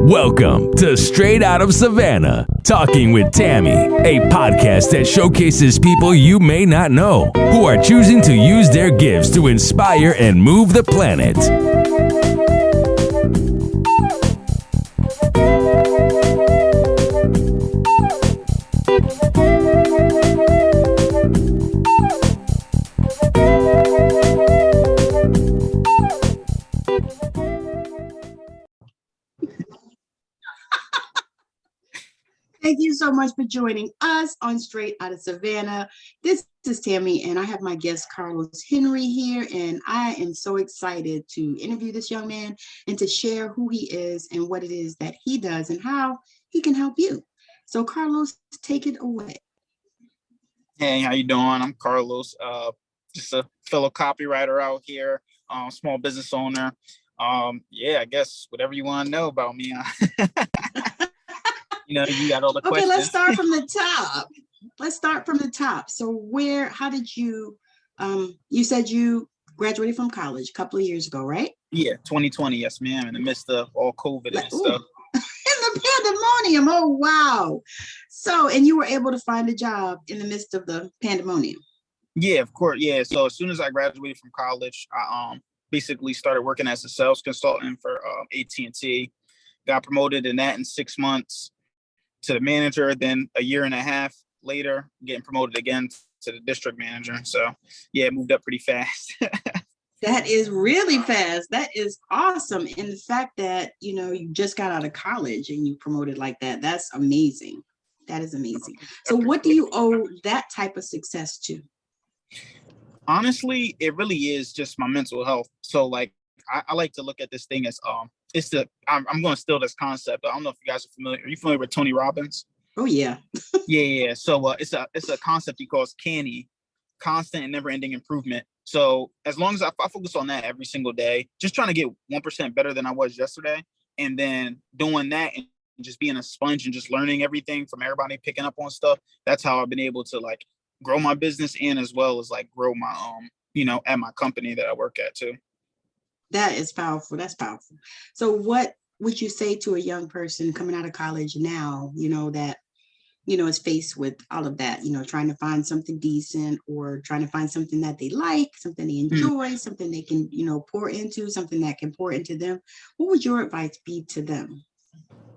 Welcome to Straight Out of Savannah, Talking with Tammi, a podcast that showcases people you may not know who are choosing to use their gifts to inspire and move the planet. Thank you so much for joining us on Straight Out of Savannah. This is Tammi, and I have my guest Carlos Henry here, and I am so excited to interview this young man and to share who he is and what it is that he does and how he can help you. So, Carlos, take it away. Hey, how you doing? I'm Carlos, just a fellow copywriter out here, small business owner. I guess whatever you want to know about me. You got all the questions. Okay, let's start from the top. So how did you, you said you graduated from college a couple of years ago, right? Yeah, 2020. Yes, ma'am. In the midst of all COVID and stuff. In the pandemonium. Oh, wow. So, and you were able to find a job in the midst of the pandemonium. Yeah, of course. Yeah. So as soon as I graduated from college, I basically started working as a sales consultant for AT&T. Got promoted in 6 months to the manager, then a year and a half later, getting promoted again to the district manager. So yeah, moved up pretty fast. That is really fast. That is awesome. And the fact that, you just got out of college and you promoted like that, that's amazing. That is amazing. So what do you owe that type of success to? Honestly, it really is just my mental health. So like, I like to look at this thing as, I'm going to steal this concept. I don't know if you guys are familiar. Are you familiar with Tony Robbins? Oh yeah. Yeah. So it's a concept he calls CANI, constant and never ending improvement. So as long as I focus on that every single day, just trying to get 1% better than I was yesterday, and then doing that and just being a sponge and just learning everything from everybody, picking up on stuff. That's how I've been able to like grow my business and as well as like grow my at my company that I work at too. That is powerful. That's powerful. So what would you say to a young person coming out of college now, that, is faced with all of that, trying to find something decent or trying to find something that they like, something they enjoy, something they can, pour into, something that can pour into them. What would your advice be to them?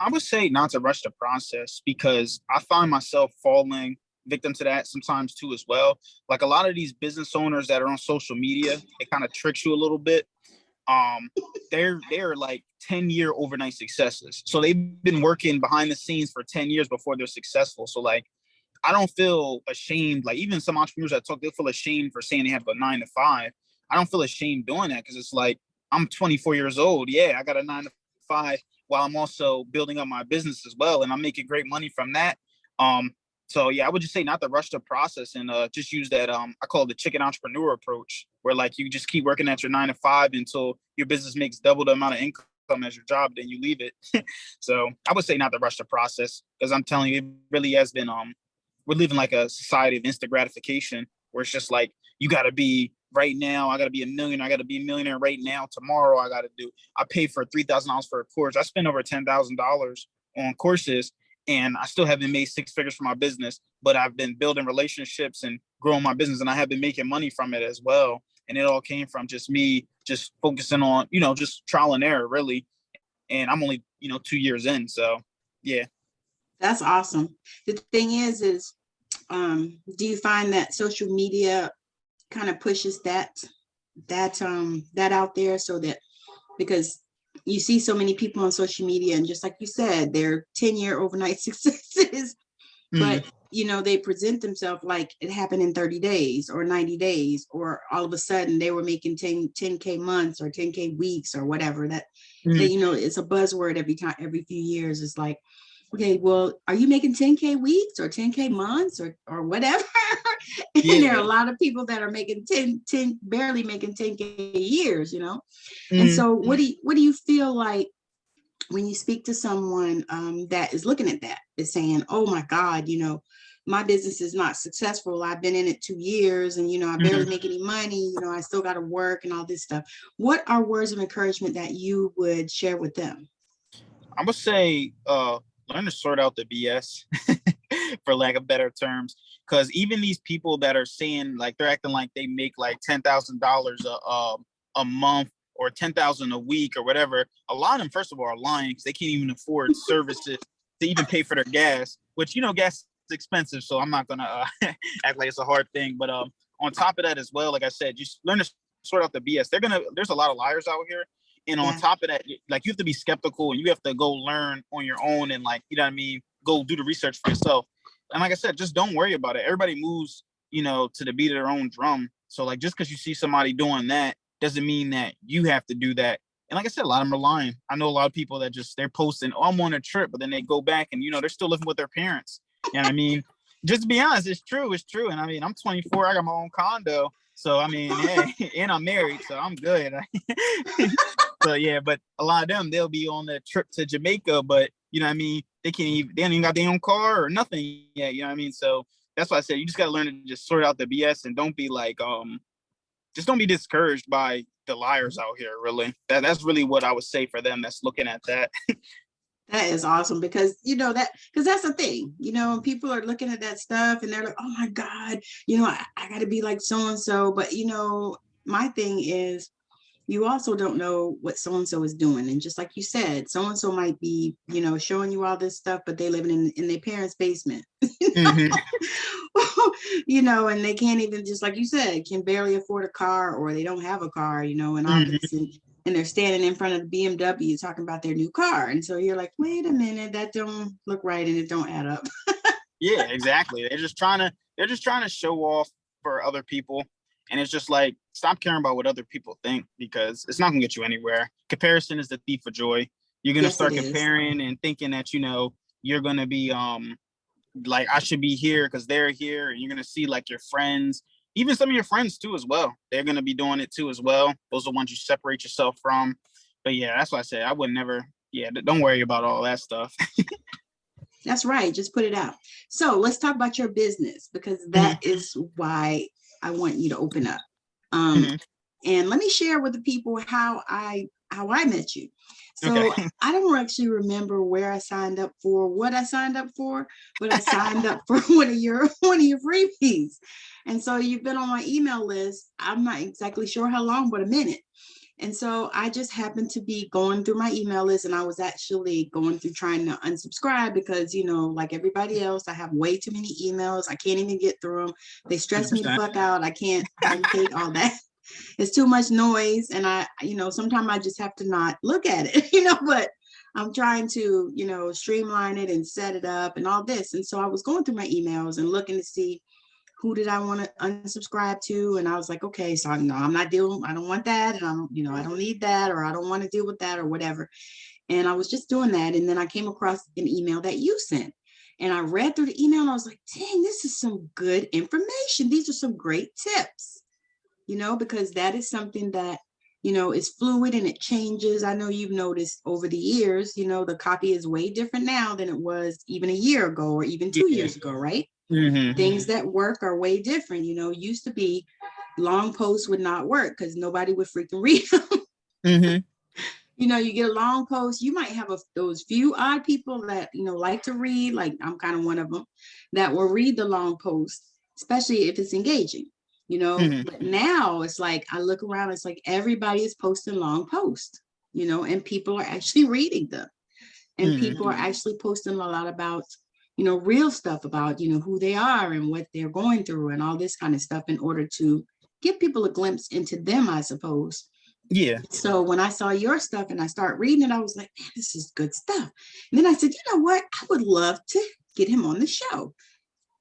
I would say not to rush the process, because I find myself falling victim to that sometimes too as well. Like a lot of these business owners that are on social media, it kind of tricks you a little bit. They're like 10-year overnight successes. So they've been working behind the scenes for 10 years before they're successful. So like, I don't feel ashamed. Like even some entrepreneurs that talk, they feel ashamed for saying they have a 9 to 5. I don't feel ashamed doing that, because it's like, I'm 24 years old. Yeah, I got a 9 to 5 while I'm also building up my business as well. And I'm making great money from that. So yeah, I would just say not to rush the process and just use that, I call it the chicken entrepreneur approach, where like you just keep working at your 9 to 5 until your business makes double the amount of income as your job, then you leave it. So I would say not to rush the process, because I'm telling you, it really has been, we're living like a society of instant gratification, where it's just like, you got to be right now. I got to be a millionaire. I got to be a millionaire right now. Tomorrow I paid for $3,000 for a course. I spent over $10,000 on courses, and I still haven't made 6 figures for my business, but I've been building relationships and growing my business, and I have been making money from it as well. And it all came from just me just focusing on, just trial and error really. And I'm only, 2 years in. So yeah. That's awesome. The thing is, do you find that social media kind of pushes that out there, so that, because you see so many people on social media, and just like you said, they're 10-year overnight successes, but they present themselves like it happened in 30 days or 90 days, or all of a sudden they were making 10K months or 10K weeks or whatever. That it's a buzzword every few years. It's like, okay, well, are you making 10K weeks or 10K months or whatever? And there are a lot of people that are making 10, barely making 10K years, And so what do you feel like when you speak to someone that is looking at that, is saying, oh my God, my business is not successful. I've been in it 2 years and, I barely make any money. I still got to work and all this stuff. What are words of encouragement that you would share with them? I would say learn to sort out the BS, for lack of better terms. Because even these people that are saying like they're acting like they make like $10,000 a month or $10,000 a week or whatever, a lot of them, first of all, are lying because they can't even afford services to even pay for their gas. Which, you know, gas is expensive, so I'm not gonna act like it's a hard thing. But on top of that as well, like I said, just learn to sort out the BS. There's a lot of liars out here. And on top of that, like, you have to be skeptical and you have to go learn on your own and, like, you know what I mean, go do the research for yourself. And like I said, just don't worry about it. Everybody moves, you know, to the beat of their own drum. So like, just because you see somebody doing that doesn't mean that you have to do that. And like I said, a lot of them are lying. I know a lot of people that they're posting, oh, I'm on a trip, but then they go back and, you know, they're still living with their parents. You know what I mean? Just to be honest, it's true. And I mean, I'm 24, I got my own condo. So, I mean, hey, and I'm married, so I'm good. So, yeah, but a lot of them, they'll be on a trip to Jamaica, but, you know what I mean, they don't even got their own car or nothing yet, you know what I mean? So that's why I said you just got to learn to just sort out the BS and don't be like, just don't be discouraged by the liars out here, really. That's really what I would say for them that's looking at that. That is awesome because, you know, because that's the thing, you know, people are looking at that stuff and they're like, oh my God, you know, I got to be like so-and-so. But, you know, my thing is, you also don't know what so-and-so is doing. And just like you said, so-and-so might be, you know, showing you all this stuff, but they living in their parents' basement, Mm-hmm. you know, and they can't even, just like you said, can barely afford a car, or they don't have a car, you know, and all Mm-hmm. this. And they're standing in front of the BMW talking about their new car. And so you're like, wait a minute, that don't look right. And it don't add up. Yeah, exactly. They're just trying to show off for other people. And it's just like, stop caring about what other people think, because it's not gonna get you anywhere. Comparison is the thief of joy. You're gonna start comparing and thinking that, you know, you're gonna be like, I should be here because they're here, and you're gonna see like your friends, even some of your friends too as well. They're gonna be doing it too as well. Those are the ones you separate yourself from. But yeah, that's why I said I would never. Yeah, don't worry about all that stuff. That's right. Just put it out. So let's talk about your business, because that is why I want you to open up. And let me share with the people how I met you. So I don't actually remember where I signed up for, what I signed up for, but I signed up for one of your freebies. And so you've been on my email list. I'm not exactly sure how long, but a minute. And so I just happened to be going through my email list, and I was actually going through trying to unsubscribe because, you know, like everybody else, I have way too many emails. I can't even get through them. They stress me the fuck out. I can't take all that. It's too much noise. And I, you know, sometimes I just have to not look at it, you know, but I'm trying to, you know, streamline it and set it up and all this. And so I was going through my emails and looking to see who did I want to unsubscribe to? And I was like, okay, so no, I'm not dealing, I don't want that. And I'm, you know, I don't need that, or I don't want to deal with that or whatever. And I was just doing that. And then I came across an email that you sent, and I read through the email and I was like, dang, this is some good information. These are some great tips, you know, because that is something that, you know, is fluid and it changes. I know you've noticed over the years, you know, the copy is way different now than it was even a year ago or even 2 years ago, right? Things that work are way different. You know, used to be long posts would not work because nobody would freaking read them. You know, you get a long post, you might have those few odd people that, you know, like to read, like I'm kind of one of them, that will read the long post, especially if it's engaging, you know. But now it's like, I look around, it's like everybody is posting long posts, you know, and people are actually reading them. And people are actually posting a lot about, you know, real stuff about, you know, who they are and what they're going through and all this kind of stuff in order to give people a glimpse into them, I suppose. Yeah. So when I saw your stuff and I started reading it, I was like, man, this is good stuff. And then I said, you know what? I would love to get him on the show.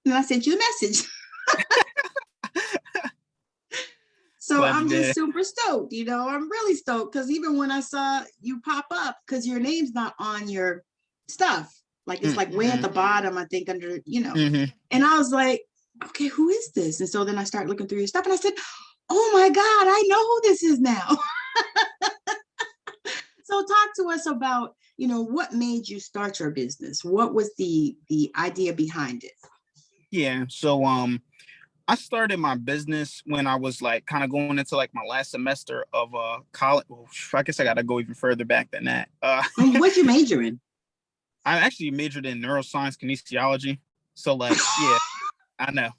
And I sent you a message. So I'm just super stoked, you know, I'm really stoked because even when I saw you pop up, because your name's not on your stuff. Like it's like way at the bottom, I think, under, you know, and I was like, okay, who is this? And so then I started looking through your stuff and I said, oh my God, I know who this is now. So talk to us about, you know, what made you start your business? What was the idea behind it? Yeah. So, I started my business when I was like kind of going into like my last semester of college. Well, I guess I got to go even further back than that. What'd you major in? I actually majored in neuroscience kinesiology. So like, yeah, I know.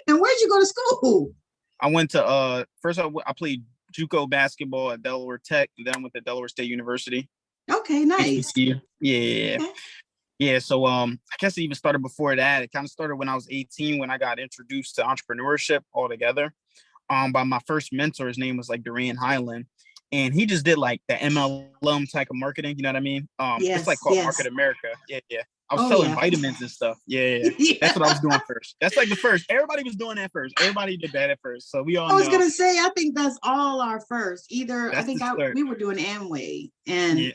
And where'd you go to school? I went to first I played JUCO basketball at Delaware Tech, and then I went to Delaware State University. Okay, nice. HBCU. Yeah. Okay. Yeah. So I guess it even started before that. It kind of started when I was 18 when I got introduced to entrepreneurship altogether. By my first mentor, his name was like Duran Highland. And he just did like the MLM type of marketing, you know what I mean? It's like Yes, called yes. Market America. Yeah, yeah. I was Oh, selling yeah. vitamins and stuff. Yeah. That's what I was doing first. That's like the first. Everybody was doing that first. Everybody did that at first. So we all I was know gonna say, I think that's all our first. Either I that's the think start. we were doing Amway, and Yeah.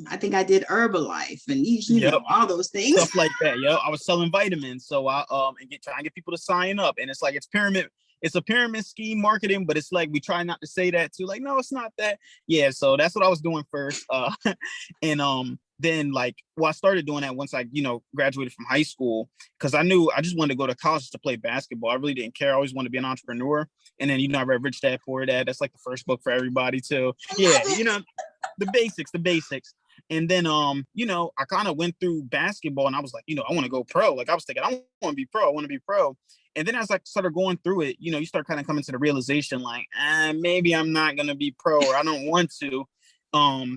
I think I did Herbalife, and Yep. all those things. Stuff like that. Yo, I was selling vitamins. So I trying to get people to sign up. And it's like it's a pyramid scheme marketing, but it's like we try not to say that too. Like, no, it's not that. Yeah, so that's what I was doing first. And then like I started doing that once I, graduated from high school, because I knew I just wanted to go to college to play basketball. I really didn't care. I always wanted to be an entrepreneur. And then I read Rich Dad Poor Dad. That's like the first book for everybody too. Yeah, the basics. And then, I kind of went through basketball and I was like, I want to go pro. Like I was thinking, I want to be pro. I want to be pro. And then as I started going through it, you start kind of coming to the realization like, maybe I'm not going to be pro, or I don't want to.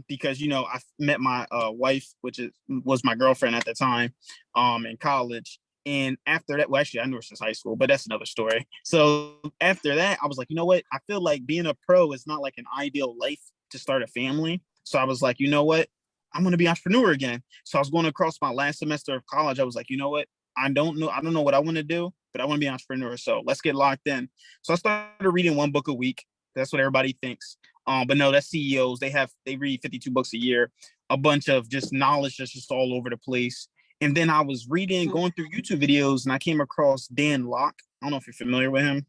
Because, I met my wife, which was my girlfriend at the time, in college. And after that, well, actually, I knew her since high school, but that's another story. So after that, I was like, you know what? I feel like being a pro is not like an ideal life to start a family. So I was like, you know what? I'm going to be an entrepreneur again. So I was going across my last semester of college. I was like, you know what? I don't know what I want to do, but I want to be an entrepreneur. So let's get locked in. So I started reading one book a week. That's what everybody thinks. But no, that's CEOs. They read 52 books a year, a bunch of just knowledge that's just all over the place. And then I was going through YouTube videos, and I came across Dan Lok. I don't know if you're familiar with him.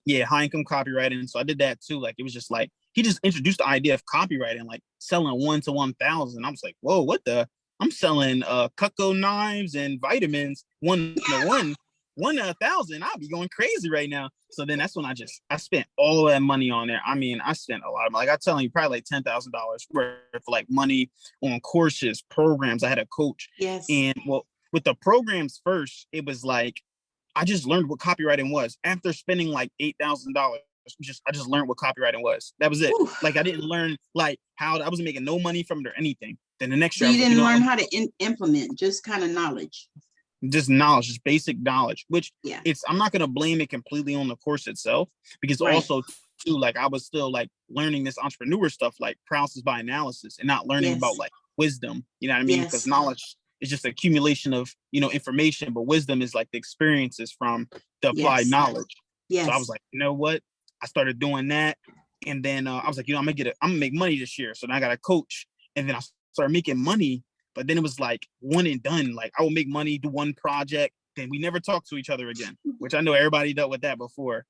Yeah, high income copywriting. So I did that too. Like it was just like he just introduced the idea of copywriting, like selling 1 to 1,000. I was like, whoa, what the? I'm selling Cutco knives and vitamins 1 to 1,000. I'll be going crazy right now. So then that's when I spent all that money on there. I mean, I spent a lot of money. Like I'm telling you, probably like $10,000 worth of like money on courses, programs. I had a coach. Yes. And well, with the programs first, it was like I just learned what copywriting was after spending like $8,000. I just learned what copywriting was. That was it. Ooh. Like I didn't learn like how I wasn't making no money from it or anything. Then the next year, you didn't learn how to implement, just kind of knowledge. Just knowledge, just basic knowledge, which I'm not going to blame it completely on the course itself, because also too, like I was still like learning this entrepreneur stuff, like paralysis by analysis, and not learning about like wisdom, you know what I mean? Because knowledge is just accumulation of, information, but wisdom is like the experiences from the applied knowledge. So I was like, you know what? I started doing that. And then I was like, I'm gonna make money this year. So then I got a coach, and then I started making money. But then it was like one and done. Like I will make money, do one project, then we never talk to each other again, which I know everybody dealt with that before.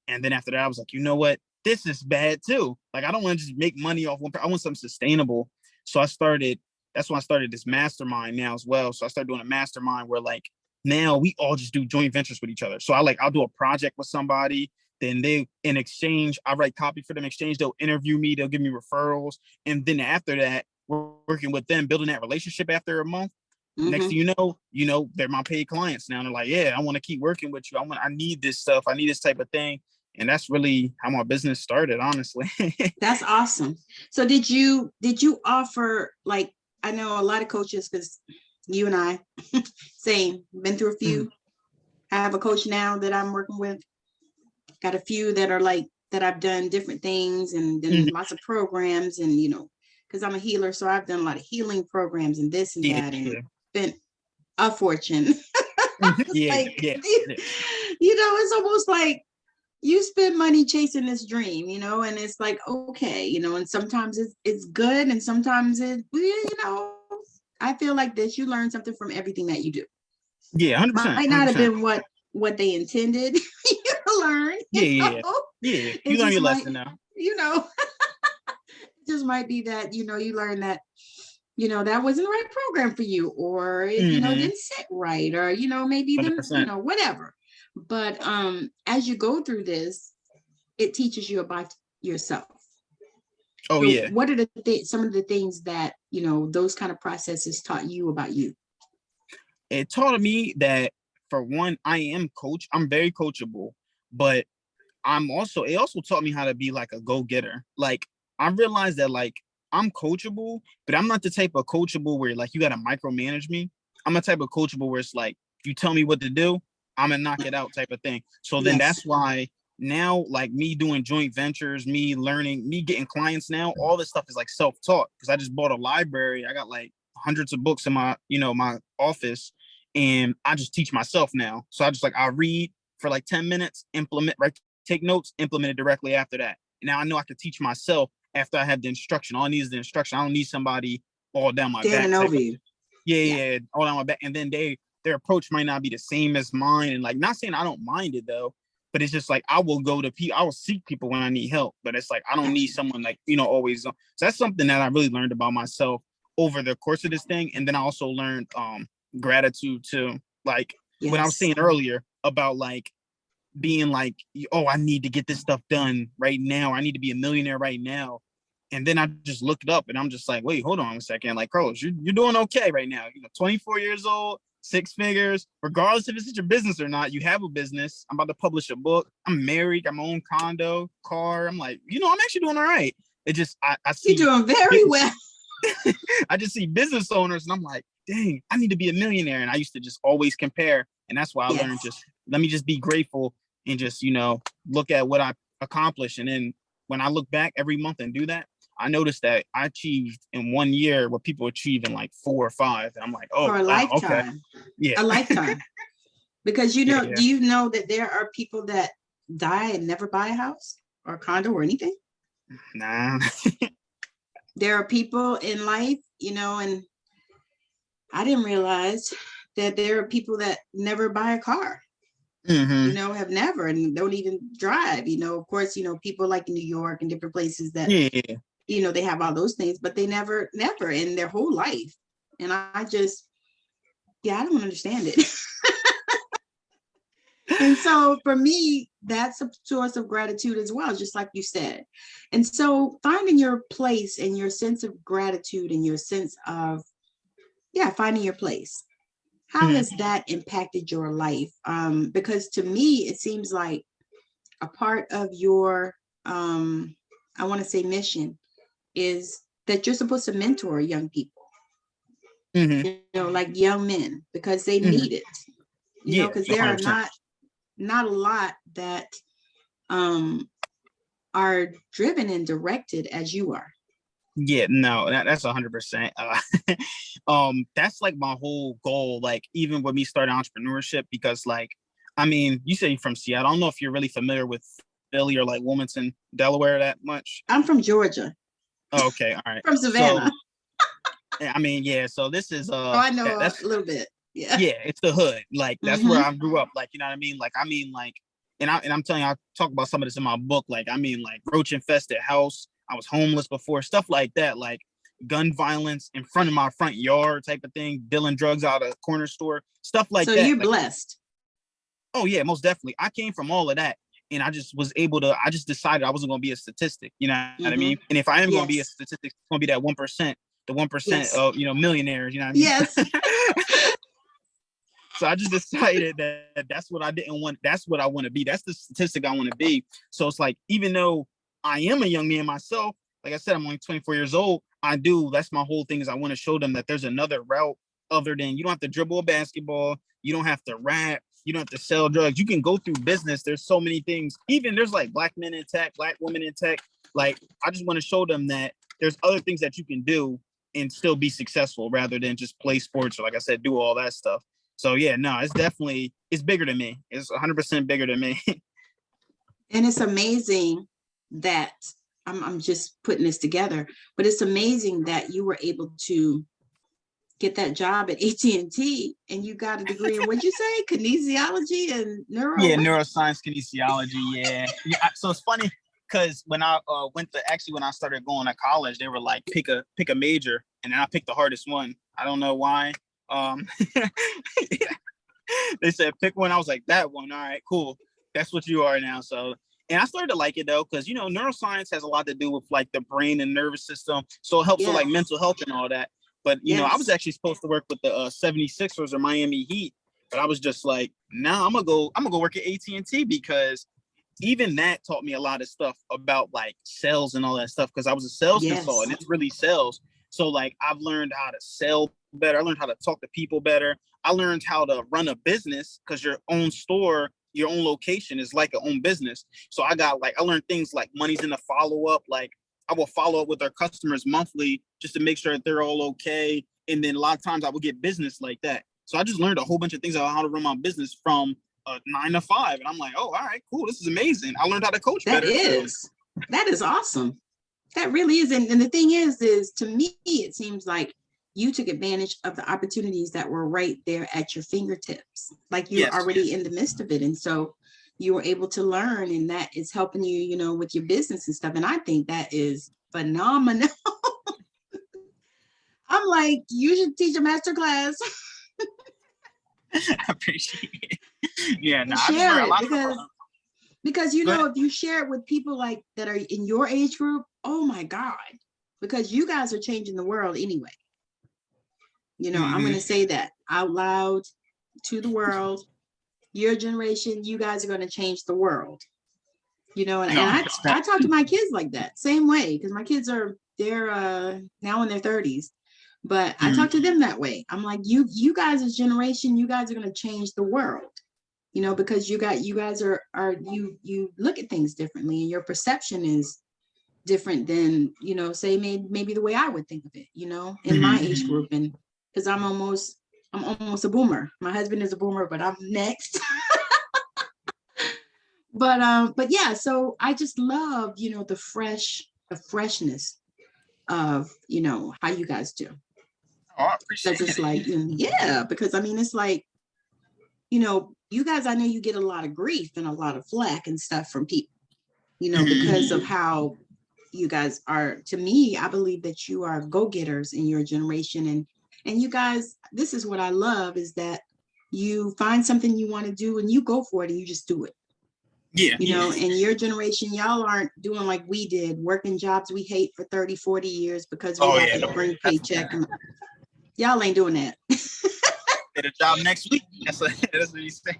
And then after that, I was like, you know what? This is bad too. Like I don't want to just make money off one. I want something sustainable. So that's when I started this mastermind now as well. So I started doing a mastermind where like now we all just do joint ventures with each other. So I'll do a project with somebody. Then in exchange, I write copy for them. In exchange, they'll interview me. They'll give me referrals. And then after that, we're working with them, building that relationship after a month. Mm-hmm. Next thing you know, they're my paid clients now. And they're like, yeah, I want to keep working with you. I need this stuff. I need this type of thing. And that's really how my business started, honestly. That's awesome. So did you offer, like, I know a lot of coaches, because you and I, same, been through a few. Mm-hmm. I have a coach now that I'm working with. Got a few that are like, that I've done different things, and then lots of programs, and, because I'm a healer. So I've done a lot of healing programs and this and that, and spent a fortune. It's almost like you spend money chasing this dream, and it's like, okay, and sometimes it's good. And sometimes I feel like this, you learn something from everything that you do. Yeah. 100%. Might not have been what they intended you to learn. Yeah. You learn your lesson now. It just might be that, you learn that, that wasn't the right program for you, or it, didn't sit right, or, maybe then, whatever. But as you go through this, it teaches you about yourself. Oh So yeah. what are some of the things that, those kind of processes taught you about you? It taught me that, for one, I am coach. I'm very coachable, but it also taught me how to be like a go-getter. Like, I realized that, like, I'm coachable, but I'm not the type of coachable where like you gotta micromanage me. I'm a type of coachable where it's like, you tell me what to do, I'm gonna knock it out type of thing. So then Yes. that's why now, like, me doing joint ventures, me learning, me getting clients now, all this stuff is like self-taught, because I just bought a library. I got like hundreds of books in my, my office, and I just teach myself now. So I read for like 10 minutes, implement, right, take notes, implement it directly after that. Now I know I can teach myself after I have the instruction. All I need is the instruction. I don't need somebody all down my back. Standing over you. Yeah, all down my back. And then their approach might not be the same as mine. And like, not saying I don't mind it though, but it's just like, I will seek people when I need help. But it's like, I don't need someone like, always. So that's something that I really learned about myself over the course of this thing. And then I also learned gratitude too. Like, what I was saying earlier about like being like, oh, I need to get this stuff done right now. I need to be a millionaire right now. And then I just looked it up and I'm just like, wait, hold on a second. Like, Carlos, you're doing okay right now. 24 years old, 6 figures, regardless if it's your business or not. You have a business. I'm about to publish a book. I'm married, got my own condo, car. I'm like, I'm actually doing all right. It just, I see. You're doing very well. I just see business owners and I'm like, dang, I need to be a millionaire. And I used to just always compare. And that's why I learned, just let me just be grateful and just, look at what I accomplished. And then when I look back every month and do that, I noticed that I achieved in 1 year what people achieve in like 4 or 5. And I'm like, oh, for a wow, lifetime. Okay. Yeah. A lifetime. Because do you know that there are people that die and never buy a house or a condo or anything? Nah. There are people in life, and I didn't realize that there are people that never buy a car. Mm-hmm. Have never and don't even drive. Of course, people like in New York and different places that, they have all those things, but they never in their whole life. And I just, I don't understand it. And so for me, that's a source of gratitude as well, just like you said. And so finding your place and your sense of gratitude and your sense of, finding your place. How has that impacted your life? Because to me, it seems like a part of your, I want to say mission is that you're supposed to mentor young people, like young men, because they need it, because there 100%. Are not a lot that are driven and directed as you are. Yeah, no, that's 100%. That's like my whole goal. Like, even with me starting entrepreneurship, because like, I mean, you say you're from Seattle. I don't know if you're really familiar with Philly or like Wilmington, Delaware that much. I'm from Georgia. Oh, okay, all right. From Savannah. So, I mean, yeah. So this is I know that's a little bit. Yeah. Yeah, it's the hood. Like, that's where I grew up. Like, you know what I mean? Like, and I'm telling you, I talk about some of this in my book. Like, I mean, like, roach infested house. I was homeless before, stuff like that, like gun violence in front of my front yard type of thing, dealing drugs out of a corner store, stuff like that. So you're like, blessed. Oh yeah, most definitely. I came from all of that. And I just decided I wasn't going to be a statistic, you know what I mean? And if I am going to be a statistic, it's going to be that 1%, the 1% of, millionaires, you know what I mean? Yes. So I just decided that that's what I didn't want. That's what I want to be. That's the statistic I want to be. So it's like, even though I am a young man myself, like I said, I'm only 24 years old. That's my whole thing, is I want to show them that there's another route other than, you don't have to dribble a basketball. You don't have to rap. You don't have to sell drugs. You can go through business. There's so many things. Even there's like black men in tech, black women in tech. Like, I just want to show them that there's other things that you can do and still be successful, rather than just play sports or, like I said, do all that stuff. So yeah, no, it's bigger than me. It's 100% bigger than me. And it's amazing that I'm just putting this together, but it's amazing that you were able to get that job at AT&T and you got a degree in, what'd you say, kinesiology and neuroscience, kinesiology. Yeah. So it's funny, because when I when I started going to college, they were like, pick a major, and then I picked the hardest one. I don't know why. They said pick one. I was like, that one. All right, cool. That's what you are now. So And I started to like it though, because neuroscience has a lot to do with like the brain and nervous system. So it helps with like mental health and all that. But I was actually supposed to work with the 76ers or Miami Heat, but I was just like, nah, I'm gonna go work at AT&T, because even that taught me a lot of stuff about like sales and all that stuff, because I was a sales consultant. It's really sales. So like I've learned how to sell better. I learned how to talk to people better. I learned how to run a business, because your own store, your own location is like your own business. So I learned things like money's in the follow-up. Like I will follow up with our customers monthly just to make sure that they're all okay. And then a lot of times I will get business like that. So I just learned a whole bunch of things about how to run my business from 9 to 5. And I'm like, oh, all right, cool. This is amazing. I learned how to coach better. That is awesome. That really is. And the thing is to me, it seems like you took advantage of the opportunities that were right there at your fingertips. Like you're already in the midst of it. And so you were able to learn, and that is helping you, with your business and stuff. And I think that is phenomenal. I'm like, you should teach a master class. I appreciate it. Yeah, no, share it because if you share it with people like that are in your age group, oh my God, because you guys are changing the world anyway. I'm going to say that out loud to the world. Your generation, you guys are going to change the world. And I talk to my kids like that same way, because my kids they're now in their 30s, but I talk to them that way. I'm like, you guys as generation, you guys are going to change the world, because you guys are you look at things differently, and your perception is different than, say maybe the way I would think of it, in my age group. And because I'm almost a boomer. My husband is a boomer, but I'm next. But yeah, so I just love, the freshness of, how you guys do. Oh, I appreciate it. It's like, because I mean, it's like, you guys, I know you get a lot of grief and a lot of flack and stuff from people, because of how you guys are. To me, I believe that you are go-getters in your generation. And you guys, this is what I love, is that you find something you want to do and you go for it and you just do it. Yeah. In your generation, y'all aren't doing like we did, working jobs we hate for 30, 40 years because we have to bring paycheck. Y'all ain't doing that. Get a job next week. That's what you say.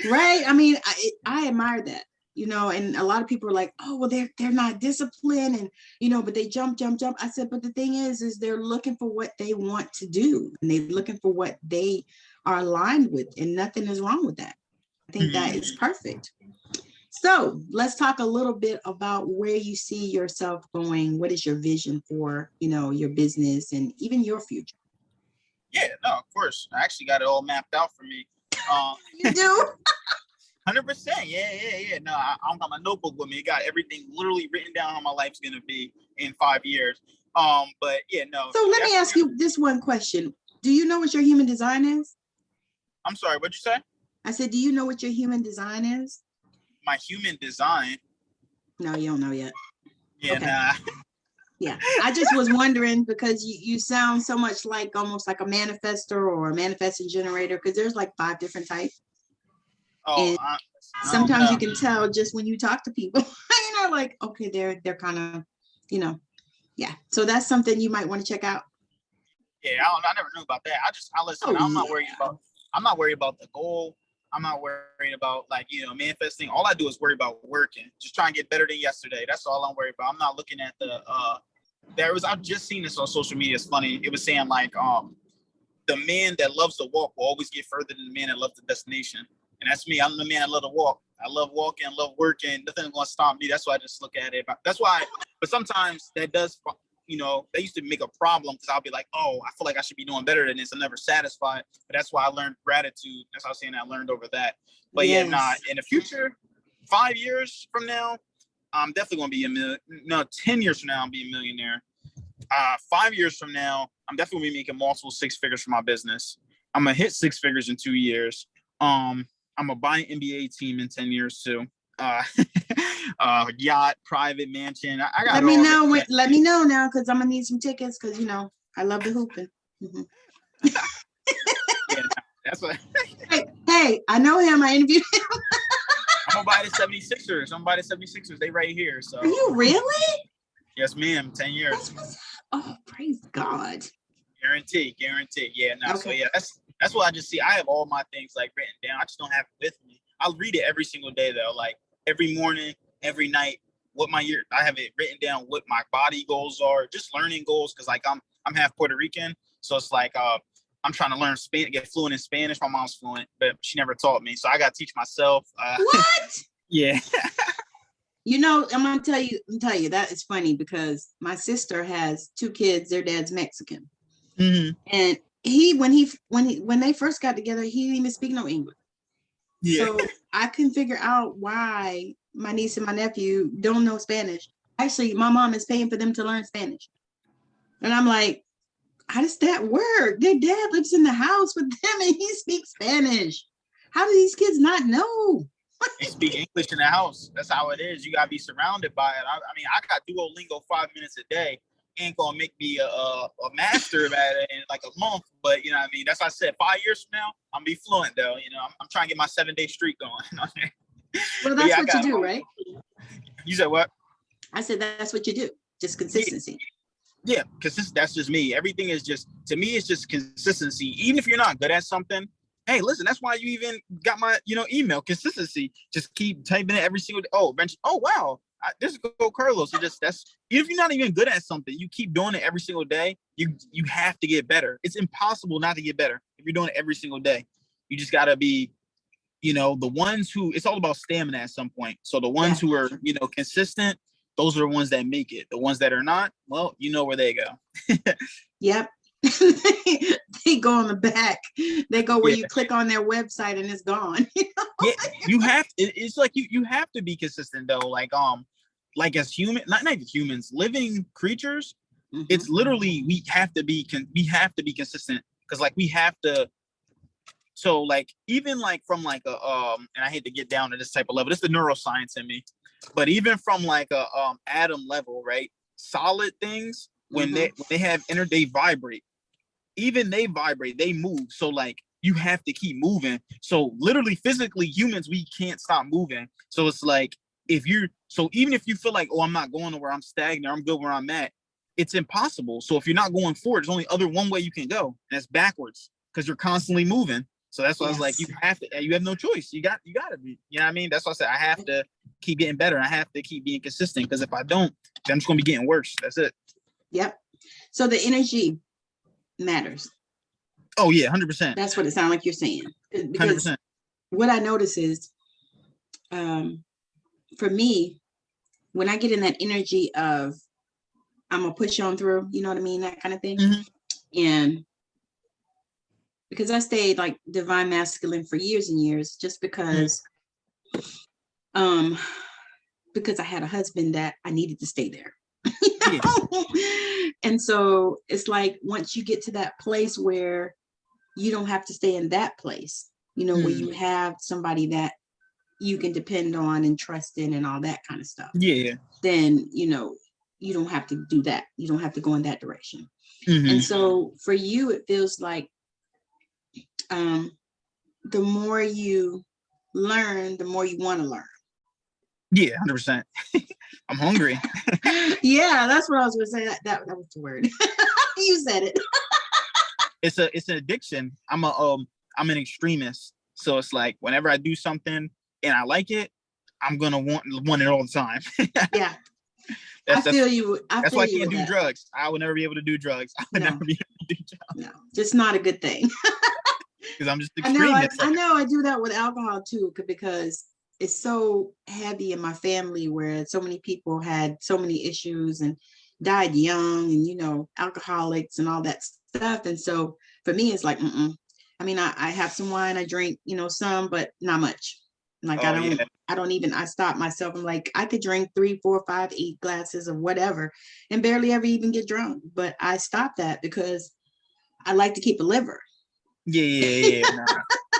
Right. I mean, I admire that. And a lot of people are like, oh, well, they're not disciplined, and, but they jump. I said, but the thing is they're looking for what they want to do, and they're looking for what they are aligned with, and nothing is wrong with that. I think that is perfect. So let's talk a little bit about where you see yourself going. What is your vision for, your business and even your future? Yeah, no, of course. I actually got it all mapped out for me. You do? 100%. Yeah. No, I don't got my notebook with me. It got everything literally written down how my life's going to be in 5 years. But yeah, no. So let me ask you this one question. Do you know what your human design is? I'm sorry, what'd you say? I said, do you know what your human design is? My human design? No, you don't know yet. Yeah, okay. Nah. Yeah, I just was wondering, because you sound so much like almost like a manifestor or a manifesting generator, because there's like 5 different types. Oh, sometimes you can tell just when you talk to people, like, okay, they're kind of, yeah. So that's something you might want to check out. Yeah, I never knew about that. I listen. I'm not worried about the goal. I'm not worried about manifesting. All I do is worry about working, just trying to get better than yesterday. That's all I'm worried about. I'm not looking at I've just seen this on social media. It's funny. It was saying the man that loves to walk will always get further than the man that loves the destination. And that's me. I'm the man that love to walk. I love walking, I love working. Nothing's going to stop me. That's why I just look at it. That's why, but sometimes that does, that used to make a problem, because I'll be like, oh, I feel like I should be doing better than this. I'm never satisfied. But that's why I learned gratitude. That's how I was saying I learned over that. But in the future, 5 years from now, I'm definitely going to be 10 years from now, I'll be a millionaire. 5 years from now, I'm definitely going to be making multiple 6 figures for my business. I'm going to hit 6 figures in 2 years. I'm gonna buy an NBA team in 10 years too. Yacht, private mansion. I got. Let me know now, because I'm gonna need some tickets, because I love the hooping. Mm-hmm. Yeah, that's what. Hey, I know him. I interviewed him. I'm gonna buy the 76ers. I'm gonna buy the 76ers. They right here. So are you really? Yes, ma'am. 10 years. That's what's, oh, praise God. Guarantee. Yeah, no. Okay. So yeah, that's what I just see. I have all my things like written down. I just don't have it with me. I'll read it every single day though, like every morning, every night. What my year, I have it written down. What my body goals are, just learning goals, because like I'm half Puerto Rican, so it's like I'm trying to learn Spanish, get fluent in Spanish. My mom's fluent, but she never taught me, so I got to teach myself. What? Yeah. You know, I'm gonna tell you that is funny because my sister has 2 kids. Their dad's Mexican, and when they first got together, he didn't even speak no English. Yeah. So I couldn't figure out why my niece and my nephew don't know Spanish. Actually, my mom is paying for them to learn Spanish, and I'm like, how does that work? Their dad lives in the house with them, and he speaks Spanish. How do these kids not know? They speak English in the house. That's how it is. You gotta be surrounded by it. I mean, I got Duolingo 5 minutes a day. Ain't gonna make me a master at it in like a month, but you know what I mean. That's why I said 5 years from now, I'm gonna be fluent though. You know, I'm trying to get my 7-day streak going. Well, that's what you do, right? You said what? I said that's what you do. Just consistency. Yeah, because that's just me. Everything is just, to me, it's just consistency. Even if you're not good at something, hey, listen, that's why you even got my, email. Consistency. Just keep typing it every single day. Oh, eventually, oh wow, this is go Carlos. So that's even if you're not even good at something, you keep doing it every single day. You have to get better. It's impossible not to get better if you're doing it every single day. You just gotta be, the ones who, it's all about stamina at some point. So the ones who are, consistent, those are the ones that make it. The ones that are not, well, you know where they go. Yep. They go on the back. They go where you click on their website and it's gone. Yeah, you have. It's like you have to be consistent though. Like as human, not humans, living creatures. Mm-hmm. It's literally we have to be consistent because like we have to. So like even like from like a and I hate to get down to this type of level. This is the neuroscience in me, but even from like a atom level, right? Solid things when they have they vibrate. Even they vibrate, they move. So like you have to keep moving. So literally physically humans, we can't stop moving. So it's like even if you feel like, oh, I'm not going nowhere, I'm stagnant, I'm good where I'm at, it's impossible. So if you're not going forward, there's only one way you can go, and that's backwards because you're constantly moving. So that's why I was like, you have no choice. You got to be, you know what I mean? That's why I said I have to keep getting better. I have to keep being consistent because if I don't, then I'm just going to be getting worse. That's it. Yep. So the energy matters. Oh yeah, 100%. That's what it sounds like you're saying. Because 100%. What I notice is, for me, when I get in that energy of I'm gonna push on through, you know what I mean, that kind of thing, and because I stayed like divine masculine for years and years, just because, because I had a husband that I needed to stay there. And so it's like once you get to that place where you don't have to stay in that place, where you have somebody that you can depend on and trust in and all that kind of stuff. Yeah. Then, you don't have to do that. You don't have to go in that direction. And so for you, it feels like the more you learn, the more you want to learn. Yeah, 100%. I'm hungry. Yeah, that's what I was going to say. That was the word. You said it. It's an addiction. I'm an extremist. So it's like whenever I do something and I like it, I'm gonna want it all the time. Yeah. I feel you. That's why I can't do drugs. I would never be able to do drugs. I would never be able to do drugs. No, just not a good thing. Because I'm just extremist. I know I do that with alcohol too, because it's so heavy in my family where so many people had so many issues and died young and, alcoholics and all that stuff. And so for me, it's like, I mean, I have some wine, I drink, some, but not much. Like, I stop myself. I'm like, I could drink 3, 4, 5, 8 glasses of whatever and barely ever even get drunk. But I stop that because I like to keep a liver. Yeah. No.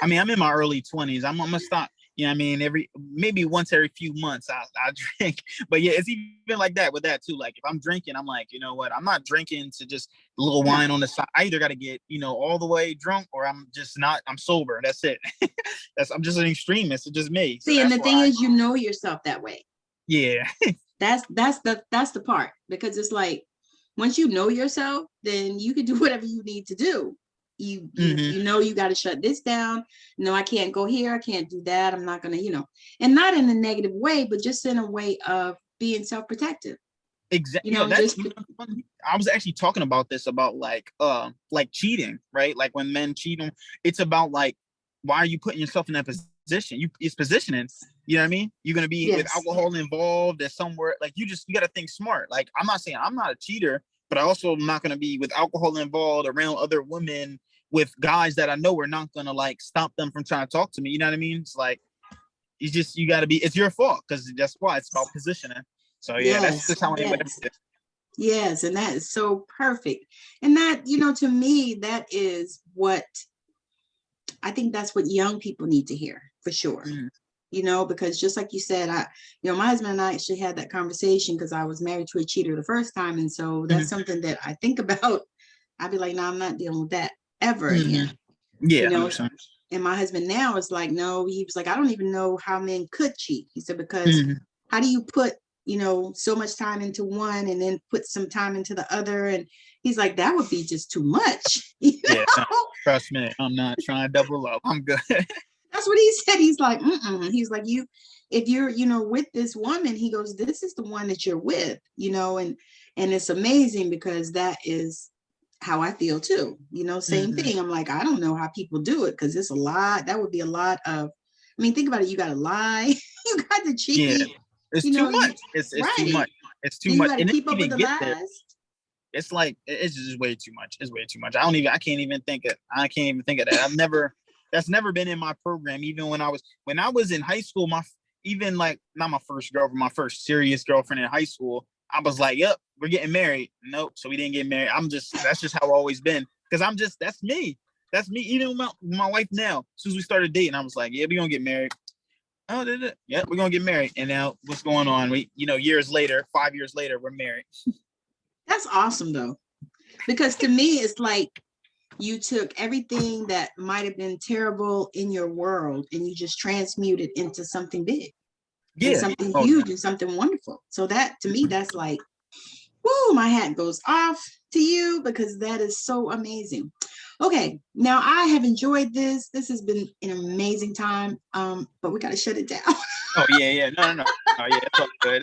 I mean, I'm in my early 20s. I'm gonna stop. You know what I mean? Maybe once every few months I drink. But yeah, it's even like that with that too. Like if I'm drinking, I'm like, you know what? I'm not drinking to just a little wine on the side. I either got to get, all the way drunk, or I'm just not, I'm sober. That's it. I'm just an extremist. It's just me. So see, and the thing is, you know yourself that way. Yeah. That's the part, because it's like, once you know yourself, then you can do whatever you need to do. You got to shut this down. No, I can't go here. I can't do that. I'm not going to, and not in a negative way, but just in a way of being self-protective. Exactly. I was actually talking about this, about like cheating, right? Like when men cheat, it's about like, why are you putting yourself in that position? It's positioning. You know what I mean? You're going to be with alcohol involved, there's somewhere, like you got to think smart. Like, I'm not saying I'm not a cheater, but I also am not going to be with alcohol involved around other women with guys that I know are not going to like stop them from trying to talk to me. You know what I mean? It's like, you got to be, it's your fault, because that's why it's about positioning. So that's just how it is. Yes. And that is so perfect. And that, to me, that is what I think, that's what young people need to hear, for sure. Because just like you said, my husband and I actually had that conversation, because I was married to a cheater the first time. And so that's something that I think about. I'd be like, no, I'm not dealing with that ever again. Yeah. And my husband now is like, no, he was like, I don't even know how men could cheat. He said, because how do you put, so much time into one and then put some time into the other? And he's like, that would be just too much. Yeah, trust me, I'm not trying to double up. I'm good. That's what he said. He's like, he's like, if you're, with this woman, he goes, this is the one that you're with, and it's amazing, because that is how I feel too. Same thing. I'm like, I don't know how people do it, because it's a lot. That would be a lot of, think about it. You got to lie. You got to cheat. Yeah. It's too much. It's too much. It's too much. And keep up with the lies. It's like, it's just way too much. It's way too much. I can't even think of that. That's never been in my program. Even when I was in high school, not my first girlfriend, my first serious girlfriend in high school, I was like, yep, we're getting married. Nope. So we didn't get married. That's just how I've always been. Because that's me. That's me. Even with my wife now, as soon as we started dating, I was like, yeah, we're going to get married. Oh, did it? Yeah, we're going to get married. And now what's going on? We, years later, 5 years later, we're married. That's awesome though. Because to me, it's like you took everything that might have been terrible in your world and you just transmuted into something big. And something huge and something wonderful. So that, to me, that's like, woo, my hat goes off to you, because that is so amazing. Okay, now I have enjoyed this. This has been an amazing time, but we got to shut it down. Oh, yeah. No. Oh, yeah, it's all good.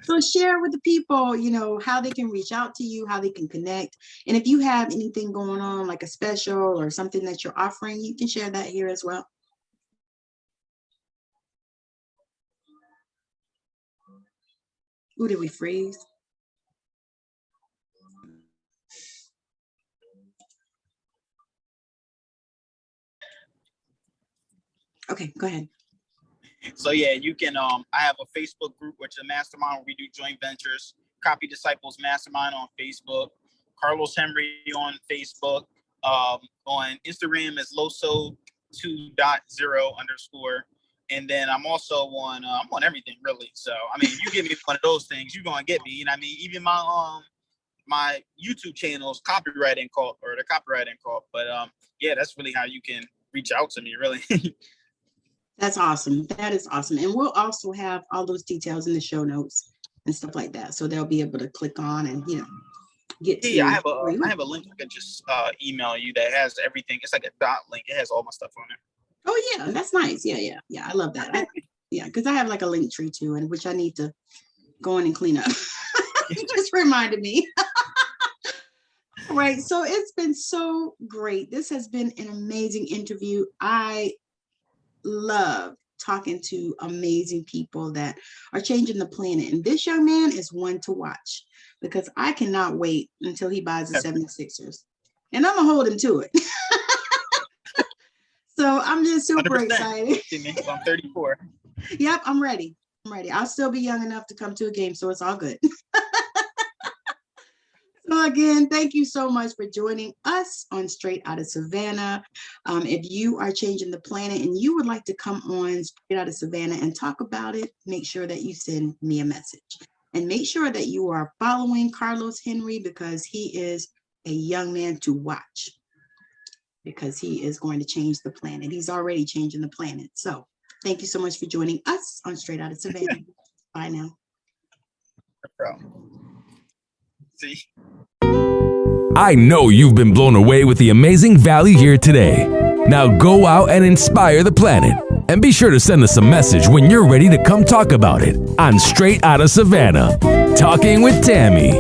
So share with the people, how they can reach out to you, how they can connect. And if you have anything going on, like a special or something that you're offering, you can share that here as well. Ooh, did we freeze? Okay, go ahead. So yeah, you can, I have a Facebook group, which is a mastermind where we do joint ventures. Copy Disciples Mastermind on Facebook. Carlos Henry on Facebook. On Instagram is Loso2.0_. And then I'm also on, I'm on everything really. So, you give me one of those things, you're going to get me. Even my YouTube channel is copywriting cult. But yeah, that's really how you can reach out to me, really. That's awesome. That is awesome. And we'll also have all those details in the show notes and stuff like that. So they'll be able to click on and, get to. Yeah, I have a link I can just email you that has everything. It's like a dot link. It has all my stuff on it. Oh yeah, that's nice. Yeah. I love that. Because I have like a link tree too, and which I need to go in and clean up. You just reminded me. Right. So it's been so great. This has been an amazing interview. I love talking to amazing people that are changing the planet. And this young man is one to watch, because I cannot wait until he buys the 76ers. And I'm going to hold him to it. So I'm just super 100%. Excited. I'm 34. Yep, I'm ready. I'll still be young enough to come to a game, so it's all good. So So again, thank you so much for joining us on Straight Out of Savannah. If you are changing the planet and you would like to come on Straight Out of Savannah and talk about it, make sure that you send me a message. And make sure that you are following Carlos Henry, because he is a young man to watch, because he is going to change the planet. He's already changing the planet. So thank you so much for joining us on Straight Out of Savannah. Bye now. See? I know you've been blown away with the amazing value here today. Now go out and inspire the planet. And be sure to send us a message when you're ready to come talk about it on Straight Out of Savannah, Talking with Tammi.